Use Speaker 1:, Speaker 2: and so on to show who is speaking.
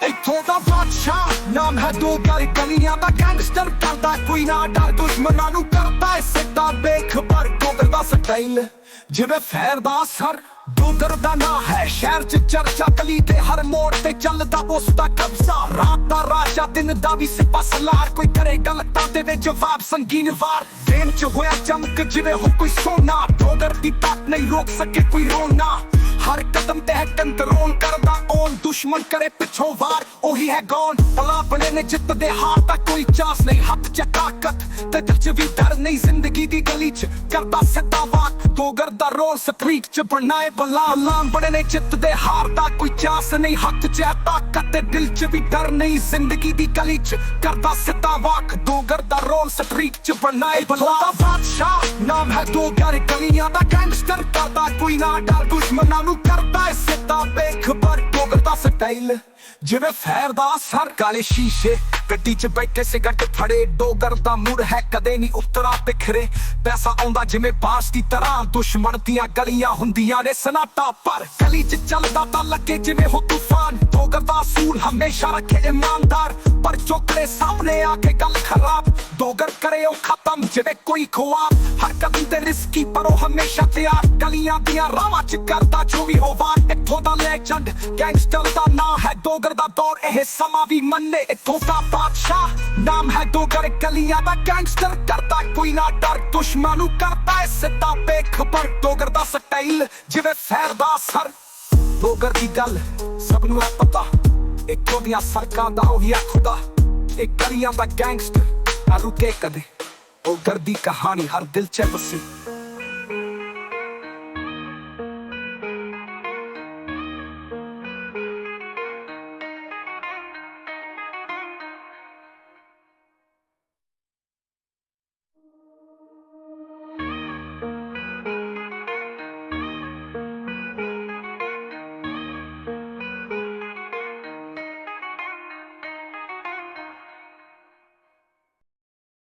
Speaker 1: ਇੱਥੋਂ ਦਾ ਬਾਦਸ਼ਾਹ ਨਾਮ ਹੈ ਦੋ ਗਲੀਆਂ ਦਾ ਗੈਂਗਸਟਰ ਕਰਦਾ ਕੋਈ ਨਾ ਡਰ ਦੁਸ਼ਮਣਾਂ ਨੂੰ ਕਰਦਾ ਏ ਸਿੱਧਾ ਬੇਖਬਰ ਡੋਗਰ ਦਾ ਸਟਾਈਲ ਜਿਵੇਂ ਫੈਰ ਦਾ ਅਸਰ ਡੋਗਰ ਦਾ ਨਾਂ ਹੈ ਸ਼ਹਿਰ ਚ ਚਰਚਾ ਗਲੀ ਤੇ ਹਰ ਮੋੜ ਤੇ ਚੱਲਦਾ ਉਸ ਦਾ ਕਬਜ਼ਾ ਰਾਤ ਦਾ ਰਾਜਾ ਦਿਨ ਦਾ ਵੀ ਸਿਪਾ ਸਲਾਰ ਕੋਈ ਕਰੇ ਗਲਤਾਂ ਦੇ ਵਿੱਚ ਜਵਾਬ ਸੰਗੀਨ ਵਾਰ ਦਿਨ ਚ ਹੋਇਆ ਚਮਕ ਜਿਵੇਂ ਹੋ ਕੋਈ ਸੋਨਾ ਡੋਗਰ ਦੀ ਬਾਤ ਨਹੀਂ ਰੋਕ ਸਕੇ ਕੋਈ ਰੋਣਾ ਹਰ ਕਦਮ ਤੇ ਹੈ ਕੰਟਰੋਲ ਕਰਦਾ ਔਨ ਦੁਸ਼ਮਣ ਕਰੇ ਪਿੱਛੋਂ ਵਾਰ ਉਹੀ ਹੈ ਗੌਨ ਭਲਾ ਬਣੇ ਨੇ ਜਿੱਤ ਦੇ ਹਾਰ ਦਾ ਕੋਈ ਚਾਂਸ ਨਹੀਂ ਹੱਥ ਚ ਤਾਕਤ ਤੇ ਦਿਲ ਚ ਵੀ ਡਰ ਨਹੀਂ ਜ਼ਿੰਦਗੀ ਦੀ ਗਲੀ ਚ ਕਰਦਾ ਸਿੱਧਾ ਵਾਕ ਡੋਗਰ ਦਾ ਰੋਲ ਸਟਰੀਟ ਚ ਬਣਾਏ ਬਲਾਮ ਬਣੇ ਨੇ ਜਿੱਤ ਦੇ ਹਾਰ ਦਾ ਕੋਈ ਚਾਂਸ ਨਹੀਂ ਹੱਥ ਚ ਤਾਕਤ ਤੇ ਦਿਲ ਚ ਵੀ ਡਰ ਨਹੀਂ ਜ਼ਿੰਦਗੀ ਦੀ ਗਲੀ ਚ ਕਰਦਾ ਸਿੱਧਾ ਵਾਕ ਡੋਗਰ ਦਾ ਰੋਲ ਸਟਰੀਟ ਚ ਬਣਾਏ ਬਲਾਮ ਬਾਦਸ਼ਾਹ ਨਾਮ ਹੈ ਡੋਗਰ ਗਲੀਆਂ ਦਾ ਗੈਂਗਸਟਰ ਕਰਦਾ ਕੋਈ ਨਾ ਡਰ ਦੁਸ਼ਮਣਾਂ ਨੂੰ ਕਰਦਾ ਏ ਸਿੱਧਾ ਬੇਖਬਰ ਡੋਗਰ ਦਾ ਸਟਾਈਲ ਜਿਵੇਂ ਫੈਰ ਦਾ ਅਸਰ ਕਾਲੇ ਸ਼ੀਸ਼ੇ ਗੱਡੀ ਚ ਬੈਠੇ ਸਿਗਰਟ ਫੜੇ ਡੋਗਰ ਦਾ ਮੂਡ ਹੈ ਕਦੇ ਨਹੀਂ ਉਤਰਾ ਬਿਖਰੇ ਪੈਸਾ ਆਉਂਦਾ ਜਿਵੇਂ ਬਾਸ ਦੀ ਤਰ੍ਹਾਂ ਦੁਸ਼ਮਣ ਦੀਆਂ ਗਲੀਆਂ ਹੁੰਦੀਆਂ ਨੇ ਸਨਾਟਾ ਪਰ ਗਲੀ ਚ ਚੱਲਦਾ ਤਾਂ ਲੱਗੇ ਜਿਵੇਂ ਹੋ ਤੂਫਾਨ ਡੋਗਰ ਦਾ ਅਸੂਲ ਹਮੇਸ਼ਾ ਰੱਖੇ ਇਮਾਨਦਾਰ ਪਰ ਚੋਕਰੇ ਸਾਹਮਣੇ ਆ ਕੇ ਗੱਲ ਖਰਾਬ ਡੋਗਰ ਕਰੇ ਉਹ ਖਤਮ ਜਿਵੇਂ ਕੋਈ ਖੁਆਬ ਹਰ ਕਦਮ ਤੇ ਰਿਸਕੀ ਪਰ ਉਹ ਹਮੇਸ਼ਾ ਤਿਆਰ ਗਲੀਆਂ ਦੀਆਂ ਰਾਵਾਂ ਚ ਕਰਦਾ ਜੋ ਵੀ ਹੋਵਾ ਇੱਥੋਂ ਦਾ ਲੈਜੈਂਡ ਗੈਂਗਸਟਰ ਦਾ ਨਾਂ ਹੈ ਡੋਗਰ ਦਾ ਦੌਰ ਇਹ ਸਮਾਂ ਵੀ ਮੰਨੇ ਇੱਥੋਂ ਦਾ ਬਾਦਸ਼ਾਹ ਨਾਮ ਹੈ ਡੋਗਰ ਗਲੀਆਂ ਦਾ ਗੈਂਗਸਟਰ ਕਰਦਾ ਕੋਈ ਨਾ ਡਰ ਦੁਸ਼ਮਣ ਨੂੰ ਕਰਦਾ ਏ ਸਿੱਧਾ ਬੇਖਬਰ ਡੋਗਰ ਦਾ ਸਟਾਈਲ ਜਿਵੇਂ ਫੈਰ ਦਾ ਅਸਰ ਡੋਗਰ ਦੀ ਗੱਲ ਸਭ ਨੂੰ ਹੈ ਪਤਾ ਇੱਥੋਂ ਦੀਆਂ ਸੜਕਾਂ ਦਾ ਉਹੀ ਹੈ ਖੁਦਾ ਇਹ ਗਲੀਆਂ ਦਾ ਗੈਂਗਸਟਰ ਨਾ ਰੁਕੇ ਕਦੇ ਡੋਗਰ ਦੀ ਕਹਾਣੀ ਹਰ ਦਿਲ ਚ ਵਸੀ